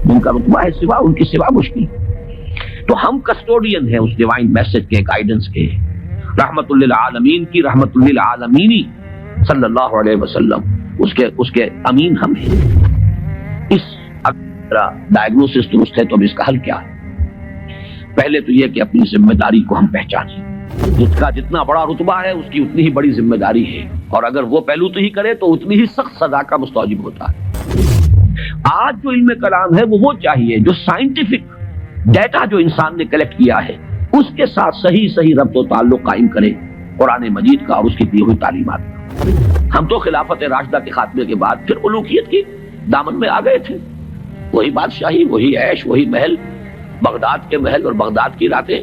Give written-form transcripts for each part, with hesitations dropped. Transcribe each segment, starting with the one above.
جن کا رتبہ ہے سوا، ان کی سوا مشکل. تو ہم کسٹوڈین ہیں اس ڈیوائن میسج کے، گائیڈنس کے، رحمت للعالمین کی رحمت للعالمینی صلی اللہ علیہ وسلم، اس کے امین ہم ہیں. اس ڈائگنوسس درست ہے تو اب اس کا حل کیا ہے؟ پہلے تو یہ کہ اپنی ذمہ داری کو ہم پہچانیں. جس کا جتنا بڑا رتبہ ہے اس کی اتنی ہی بڑی ذمہ داری ہے، اور اگر وہ پہلو تو ہی کرے تو اتنی ہی سخت سزا کا مستوجب ہوتا ہے. آج جو علم کلام ہے وہ چاہیے جو سائنٹیفک ڈیٹا جو انسان نے کلیکٹ کیا ہے اس کے ساتھ صحیح ربط و تعلق قائم کرے قرآن مجید کا اور اس کی دی ہوئی تعلیمات کا. ہم تو خلافت راشدہ کے خاتمے کے بعد پھر الوہیت کی دامن میں آ گئے تھے. وہی بادشاہی، وہی عیش، وہی محل، بغداد کے محل اور بغداد کی راتیں.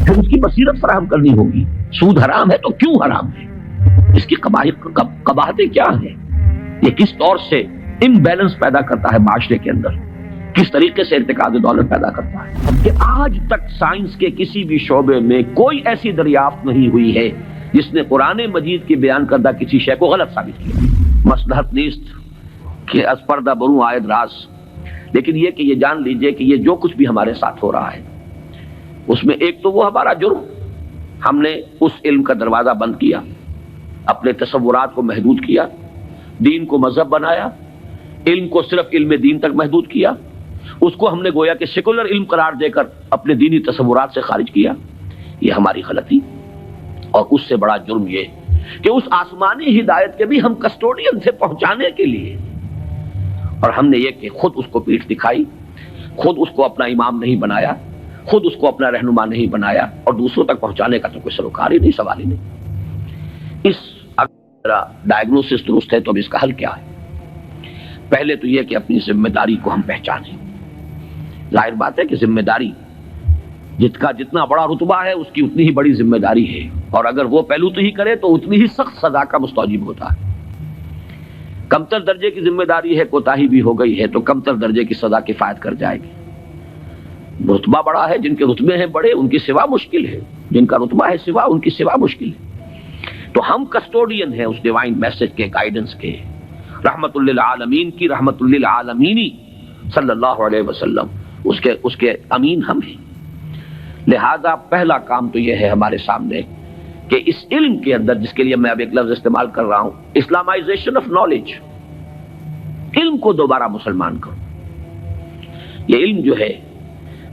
پھر اس کی بصیرت فراہم کرنی ہوگی. سود حرام ہے تو کیوں حرام ہے؟ اس کی قباحتیں کیا ہیں؟ یہ کس طور سے امبیلنس پیدا کرتا ہے معاشرے کے اندر، کس طریقے سے ارتکاز دولت پیدا کرتا ہے. کہ آج تک سائنس کے کسی بھی شعبے میں کوئی ایسی دریافت نہیں ہوئی ہے جس نے قرآن مجید کی بیان کردہ کسی شے کو غلط ثابت کیا. مصلحت نیست کہ از پردہ بروں آید راز. لیکن یہ کہ یہ جان لیجئے کہ یہ جو کچھ بھی ہمارے ساتھ ہو رہا ہے اس میں ایک تو وہ ہمارا جرم، ہم نے اس علم کا دروازہ بند کیا، اپنے تصورات کو محدود کیا، دین کو مذہب بنایا، علم کو صرف علم دین تک محدود کیا، اس کو ہم نے گویا کہ سیکولر علم قرار دے کر اپنے دینی تصورات سے خارج کیا. یہ ہماری غلطی. اور اس سے بڑا جرم یہ کہ اس آسمانی ہدایت کے بھی ہم کسٹوڈین تھے پہنچانے کے لیے، اور ہم نے یہ کہ خود اس کو پیٹھ دکھائی، خود اس کو اپنا امام نہیں بنایا، خود اس کو اپنا رہنما نہیں بنایا، اور دوسروں تک پہنچانے کا تو کوئی سروکار ہی نہیں، سوال ہی نہیں. اس ڈائگنوسس درست ہے تو اب اس کا حل کیا ہے؟ پہلے تو یہ کہ اپنی ذمہ داری کو ہم پہچانیں. ظاہر بات ہے کہ ذمہ داری جس کا جتنا بڑا رتبہ ہے اس کی اتنی ہی بڑی ذمہ داری ہے، اور اگر وہ پہلو تو ہی کرے تو اتنی ہی سخت سزا کا مستوجب ہوتا ہے. کمتر درجے کی ذمہ داری ہے، کوتاہی بھی ہو گئی ہے تو کمتر درجے کی سزا کفایت کر جائے گی. رتبہ بڑا ہے، جن کے رتبے ہیں بڑے ان کی سوا مشکل ہے، جن کا رتبہ ہے سوا ان کی سوا مشکل ہے. تو ہم کسٹوڈین ہیں اس ڈیوائن میسج کے، گائیڈنس کے، رحمت للعالمین کی رحمت للعالمینی صلی اللہ علیہ وسلم، اس کے امین ہم ہیں. لہذا پہلا کام تو یہ ہے ہمارے سامنے کہ اس علم کے اندر، جس کے لیے میں اب ایک لفظ استعمال کر رہا ہوں، اسلامائزیشن آف نالج، علم کو دوبارہ مسلمان کرو. یہ علم جو ہے،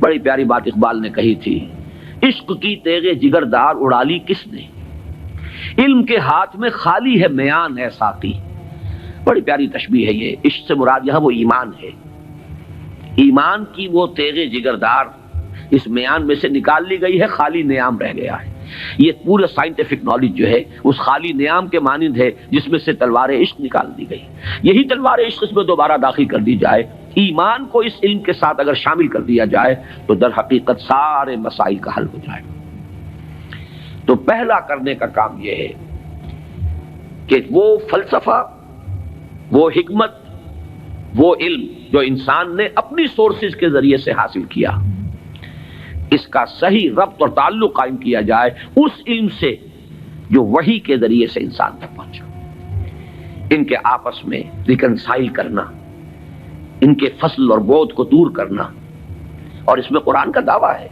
بڑی پیاری بات اقبال نے کہی تھی، عشق کی تیغ جگردار اڑا لی کس نے، علم کے ہاتھ میں خالی ہے میان ہے ساقی. بڑی پیاری تشبیہ ہے یہ. عشق سے مراد یہاں وہ ایمان ہے، ایمان کی وہ تیغ جگردار اس میان میں سے نکال لی گئی ہے، خالی نیام رہ گیا ہے. یہ پورا سائنٹیفک نالج جو ہے اس خالی نیام کے مانند ہے جس میں سے تلوار عشق نکال دی گئی. یہی تلوار عشق اس میں دوبارہ داخل کر دی جائے، ایمان کو اس علم کے ساتھ اگر شامل کر دیا جائے تو در حقیقت سارے مسائل کا حل ہو جائے. تو پہلا کرنے کا کام یہ ہے کہ وہ فلسفہ، وہ حکمت، وہ علم جو انسان نے اپنی سورسز کے ذریعے سے حاصل کیا، اس کا صحیح ربط اور تعلق قائم کیا جائے اس علم سے جو وحی کے ذریعے سے انسان تک پہنچا. ان کے آپس میں ریکنسائل کرنا، ان کے فصل اور بعد کو دور کرنا، اور اس میں قرآن کا دعویٰ ہے.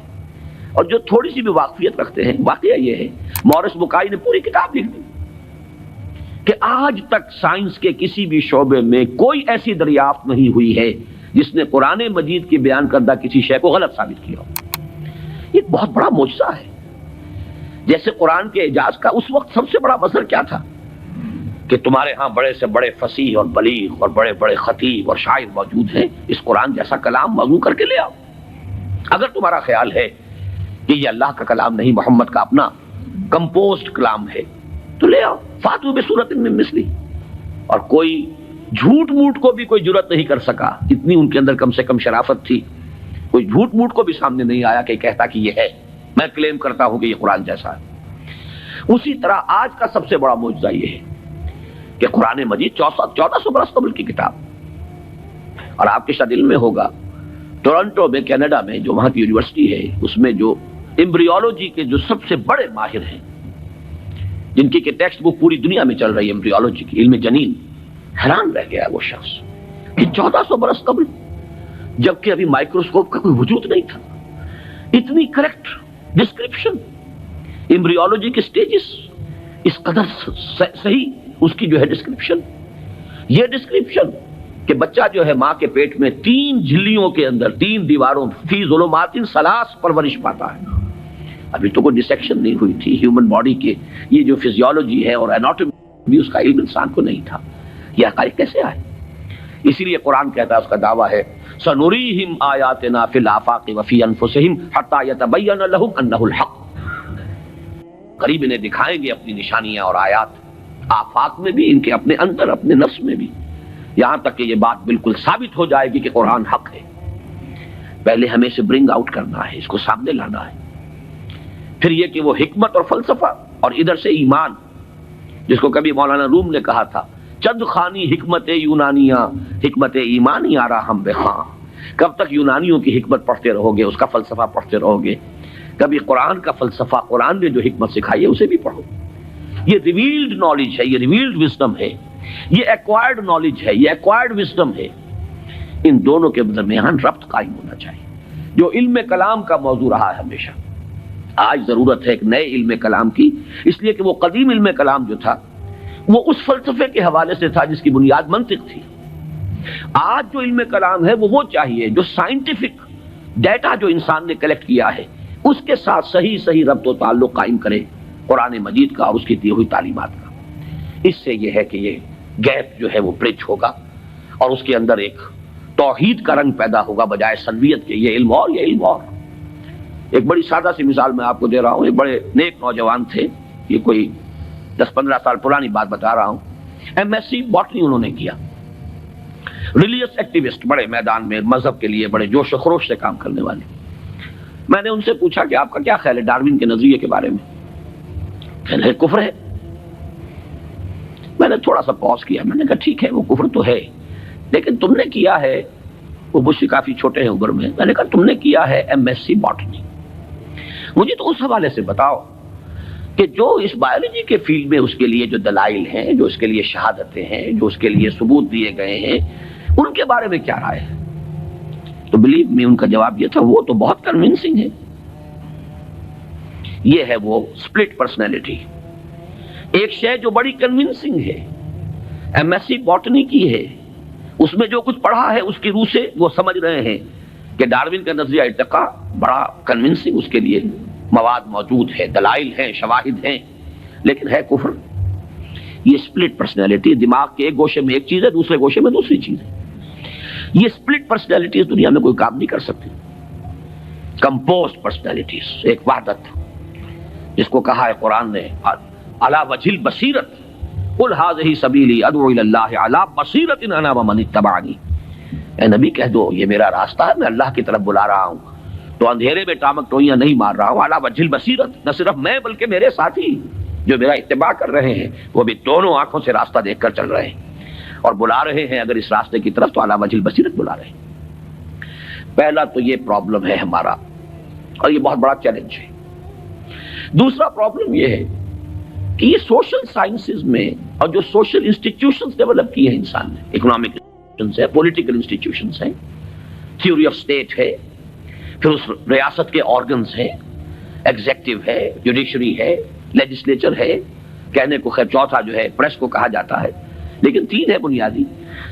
اور جو تھوڑی سی بھی واقفیت رکھتے ہیں، واقعہ یہ ہے مورس بکائی نے پوری کتاب لکھ دی کہ آج تک سائنس کے کسی بھی شعبے میں کوئی ایسی دریافت نہیں ہوئی ہے جس نے قرآن مجید کی بیان کردہ کسی شے کو غلط ثابت کیا ہو. یہ بہت بڑا معجزہ ہے. جیسے قرآن کے اعجاز کا اس وقت سب سے بڑا مظہر کیا تھا کہ تمہارے ہاں بڑے سے بڑے فصیح اور بلیغ اور بڑے بڑے خطیب اور شاعر موجود ہیں، اس قرآن جیسا کلام موضوع کر کے لے آؤ. اگر تمہارا خیال ہے کہ یہ اللہ کا کلام نہیں، محمد کا اپنا کمپوزڈ کلام ہے، تو لے آؤ، فاتو بسورۃ من مثلہ. اور کوئی جھوٹ موٹ کو بھی کوئی جرأت نہیں کر سکا، اتنی ان کے اندر کم سے کم شرافت تھی. کوئی جھوٹ موٹ کو بھی سامنے نہیں آیا کہ کہتا کہ یہ ہے، میں کلیم کرتا ہوں کہ یہ قرآن جیسا ہے. اسی طرح آج کا سب سے بڑا معجزہ یہ ہے کہ قرآن مجید 1400 برس قبل کی کتاب. اور آپ کے شاید علم میں ہوگا ٹورنٹو میں، کینیڈا میں، جو وہاں کی یونیورسٹی ہے، اس میں جو ایمبریولوجی کے جو سب سے بڑے ماہر ہیں، جن کی کہ ٹیکسٹ بک پوری دنیا میں چل رہی ہے ایمبریولوجی کی، علم جنین، حیران رہ گیا وہ شخص کہ 1400 برس قبل جبکہ ابھی مائکروسکوپ کا کوئی وجود نہیں تھا. اتنی کریکٹ ڈسکرپشن ایمبریولوجی کے سٹیجز، اس قدر صحیح اس کی جو ہے ڈسکرپشن. یہ ڈسکرپشن کہ بچہ جو ہے ماں کے پیٹ میں 3 جھلیوں کے اندر 3 دیواروں فی ظلمات ثلاث پرورش پاتا ہے. ابھی تو کوئی ڈسیکشن نہیں ہوئی تھی ہیومن باڈی کے، یہ جو فزیولوجی ہے اور اناٹومی بھی اس کا علم انسان کو نہیں تھا. یہ حقائق کیسے آئے؟ اسی لیے قرآن کہتا ہے، اس کا دعویٰ ہے سنریہم آیاتنا فی الآفاق وفی انفسہم حتی یتبین لہم انہ الحق. قریب انہیں دکھائیں گے اپنی نشانیاں اور آیات، آفاق میں بھی، ان کے اپنے اندر، اپنے نفس میں بھی، یہاں تک کہ یہ بات بالکل ثابت ہو جائے گی کہ قرآن حق ہے. پہلے ہمیں اسے برنگ آؤٹ کرنا ہے، اس کو سامنے لانا ہے. پھر یہ کہ وہ حکمت اور فلسفہ اور ادھر سے ایمان، جس کو کبھی مولانا روم نے کہا تھا چند خانی حکمت یونانیاں حکمت ایمانی آرا ہم بخواں. کب تک یونانیوں کی حکمت پڑھتے رہو گے، اس کا فلسفہ پڑھتے رہو گے؟ کبھی قرآن کا فلسفہ، قرآن نے جو حکمت سکھائی ہے اسے بھی پڑھو. یہ ریویلڈ نالج ہے، یہ ریویلڈ وزڈم ہے، یہ ایکوائرڈ نالج ہے، یہ ایکوائرڈ وزڈم ہے. ان دونوں کے درمیان ربط قائم ہونا چاہیے، جو علم کلام کا موضوع رہا ہے ہمیشہ. آج ضرورت ہے ایک نئے علم کلام کی، اس لیے کہ وہ قدیم علم کلام جو تھا وہ اس فلسفے کے حوالے سے تھا جس کی بنیاد منطق تھی. آج جو علم کلام ہے وہ چاہیے جو سائنٹیفک ڈیٹا جو انسان نے کلیکٹ کیا ہے اس کے ساتھ صحیح ربط و تعلق قائم کرے قرآن مجید کا اور اس کی دی ہوئی تعلیمات کا. اس سے یہ ہے کہ یہ گیپ جو ہے وہ برج ہوگا اور اس کے اندر ایک توحید کا رنگ پیدا ہوگا بجائے سنویت کے یہ علم اور یہ علم اور. ایک بڑی سادہ سی مثال میں آپ کو دے رہا ہوں. ایک بڑے نیک نوجوان تھے، یہ کوئی 10-15 سال پرانی بات بتا رہا ہوں. ایم ایس سی باٹنی انہوں نے کیا. ریلیجس ایکٹیوسٹ، بڑے میدان میں مذہب کے لیے بڑے جوش و خروش سے کام کرنے والے. میں نے ان سے پوچھا کہ آپ کا کیا خیال ہے ڈاروین کے نظریے کے بارے میں؟ کہنے لگے کفر ہے. میں نے تھوڑا سا پاز کیا، میں نے کہا ٹھیک ہے وہ کفر تو ہے، لیکن تم نے کیا ہے، وہ مجھ سے کافی چھوٹے ہیں عمر میں نے کہا تم نے کیا ہے ایم ایس سی باٹنی. مجھے تو اس حوالے سے بتاؤ کہ جو اس بایولوجی کے فیلڈ میں اس کے لیے جو دلائل ہیں، جو اس کے لیے شہادتیں ہیں، جو اس کے لیے ثبوت دیے گئے ہیں، ان کے بارے میں کیا رائے ہے؟ تو بلیو می ان کا جواب یہ تھا وہ تو بہت کنونسنگ ہے. یہ ہے وہ سپلٹ پرسنالٹی. ایک شے جو بڑی کنونسنگ ہے، ایم ایس سی باٹنی کی ہے، اس میں جو کچھ پڑھا ہے اس کی روح سے وہ سمجھ رہے ہیں کہ ڈاروین کا نظریہ ارتقاء بڑا کنونسنگ، اس کے لیے مواد موجود ہے، دلائل ہیں، شواہد ہیں، لیکن ہے کفر. یہ سپلٹ پرسنالٹی، دماغ کے ایک گوشے میں ایک چیز ہے، دوسرے گوشے میں دوسری چیز ہے. یہ سپلٹ پرسنالٹیز دنیا میں کوئی کام نہیں کر سکتی. کمپوزڈ پرسنالٹیز، ایک وحدت جس کو کہا ہے قرآن نے علی وجہ البصیرت قل ھذہ سبیلی ادعو الی اللہ علی بصیرۃ انا ومن اتبعنی. اے نبی کہہ دو یہ میرا راستہ ہے، میں اللہ کی طرف بلا رہا ہوں، تو اندھیرے میں ٹامک ٹوئیاں نہیں مار رہا ہوں. علی وجہ البصیرت، نہ صرف میں بلکہ میرے ساتھی جو میرا اتباع کر رہے ہیں وہ بھی دونوں آنکھوں سے راستہ دیکھ کر چل رہے ہیں اور بلا رہے ہیں اگر اس راستے کی طرف تو علی وجہ البصیرت بلا رہے ہیں. پہلا تو یہ پرابلم ہے ہمارا اور یہ بہت بڑا چیلنج ہے. دوسرا پرابلم یہ ہے کہ یہ سوشل سائنسز میں اور جو سوشل انسٹیٹیوشنز ڈیولپ کیے ہیں انسان نے، اکنامک انسٹیٹیوشنز ہے، پولیٹیکل انسٹیٹیوشنز ہیں، تھیوری آف اسٹیٹ ہے، پھر اس ریاست کے آرگنز ہیں، ایگزیکٹو ہے، جوڈیشری ہے، لیجسلیچر ہے، کہنے کو خیر چوتھا جو ہے پریس کو کہا جاتا ہے، لیکن 3 ہے بنیادی.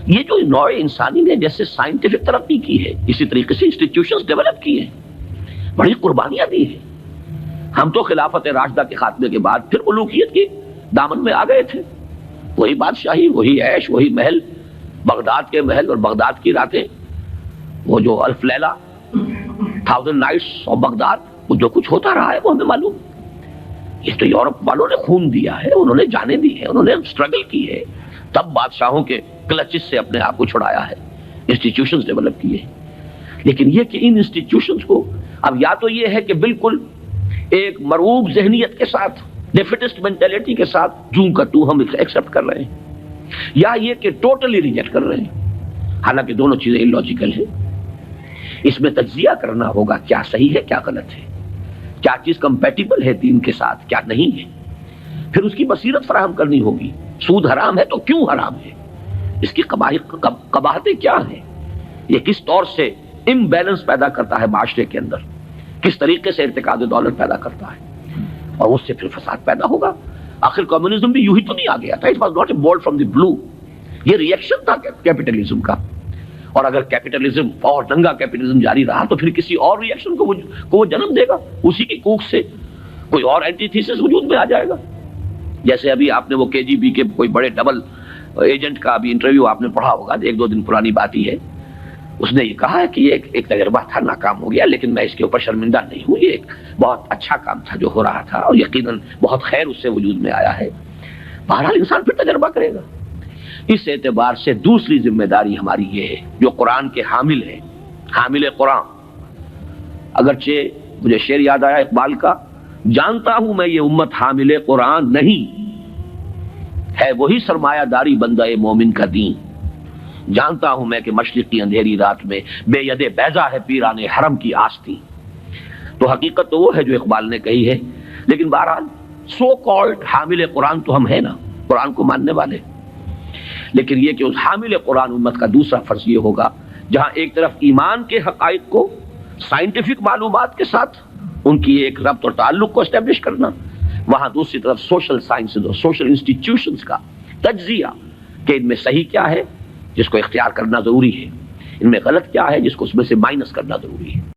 یہ جو نوع انسانی نے جیسے سائنٹیفک ترقی کی ہے اسی طریقے سے انسٹیٹیوشنز ڈیولپ کیے ہیں، بڑی قربانیاں دی ہیں. ہم تو خلافت راشدہ کے خاتمے کے بعد پھر ملوکیت کے دامن میں آ گئے تھے. وہی بادشاہی، وہی عیش، وہی محل، بغداد کے محل اور بغداد کی راتیں، وہ جو الف لیلہ 1000 نائٹس آف بغداد، وہ جو کچھ ہوتا رہا ہے وہ ہمیں معلوم. یہ تو یورپ والوں نے خون دیا ہے، انہوں نے جانیں دی ہیں، انہوں نے اسٹرگل کی ہے، تب بادشاہوں کے کلچز سے اپنے آپ کو چھڑایا ہے، انسٹیٹیوشنز ڈیولپ کیے. لیکن یہ کہ ان انسٹیٹیوشنز کو اب یا تو یہ ہے کہ بالکل ایک مرعوب ذہنیت کے ساتھ، ڈیفیٹسٹ مینٹیلٹی کے ساتھ جوں کا تو ہم ایکسیپٹ کر رہے ہیں، یا یہ کہ ٹوٹلی ریجیکٹ کر رہے ہیں. حالانکہ دونوں چیزیں illogical ہیں. اس میں تجزیہ کرنا ہوگا کیا صحیح ہے کیا غلط ہے، کیا چیز کمپیٹیبل ہے دین کے ساتھ کیا نہیں ہے. پھر اس کی بصیرت فراہم کرنی ہوگی. سود حرام ہے تو کیوں حرام ہے، اس کی قباحتیں کیا ہیں، یہ کس طور سے امبیلنس پیدا کرتا ہے معاشرے کے اندر، کس طریقے سے ارتکاز دولت پیدا کرتا ہے، اور اس سے پھر فساد پیدا ہوگا۔ آخر کمیونزم بھی یوں ہی تو نہیں آ گیا تھا، it was not a bolt from the blue, یہ ریئیکشن تھا کیپٹلزم کا، اور اگر کیپٹلزم اور ننگا کیپٹلزم جاری رہا تو پھر کسی اور ریئیکشن کو وہ جنم دے گا، اسی کی کوکھ سے کوئی اور اینٹی تھیسس وجود میں آ جائے گا۔ جیسے ابھی آپ نے وہ کے جی بی کے کوئی بڑے ڈبل ایجنٹ کا ابھی انٹرویو آپ نے پڑھا ہوگا، 1-2 دن پرانی بات ہی ہے، اس نے یہ کہا ہے کہ یہ ایک تجربہ تھا، ناکام ہو گیا، لیکن میں اس کے اوپر شرمندہ نہیں ہوں، یہ ایک بہت اچھا کام تھا جو ہو رہا تھا، اور یقیناً بہت خیر اس سے وجود میں آیا ہے۔ بہرحال انسان پھر تجربہ کرے گا۔ اس اعتبار سے دوسری ذمہ داری ہماری یہ ہے، جو قرآن کے حامل ہیں، حامل قرآن، اگرچہ مجھے شعر یاد آیا اقبال کا، جانتا ہوں میں یہ امت حامل قرآن نہیں ہے، وہی سرمایہ داری بندہ مومن کا دین، جانتا ہوں میں کہ مشرق کی اندھیری رات میں بے ید بیضا ہے پیران حرم کی آستی۔ تو حقیقت تو وہ ہے جو اقبال نے کہی ہے، لیکن بہرحال سو کالڈ حامل قرآن تو ہم ہیں نا، قرآن کو ماننے والے، لیکن یہ کہ اس حامل قرآن امت کا دوسرا فرض یہ ہوگا، جہاں ایک طرف ایمان کے حقائق کو سائنٹیفک معلومات کے ساتھ ان کی ایک ربط اور تعلق کو اسٹیبلش کرنا، وہاں دوسری طرف سوشل سائنسز اور سوشل انسٹیٹیوشنز کا تجزیہ، کہ ان میں صحیح کیا ہے جس کو اختیار کرنا ضروری ہے، ان میں غلط کیا ہے جس کو اس میں سے مائنس کرنا ضروری ہے۔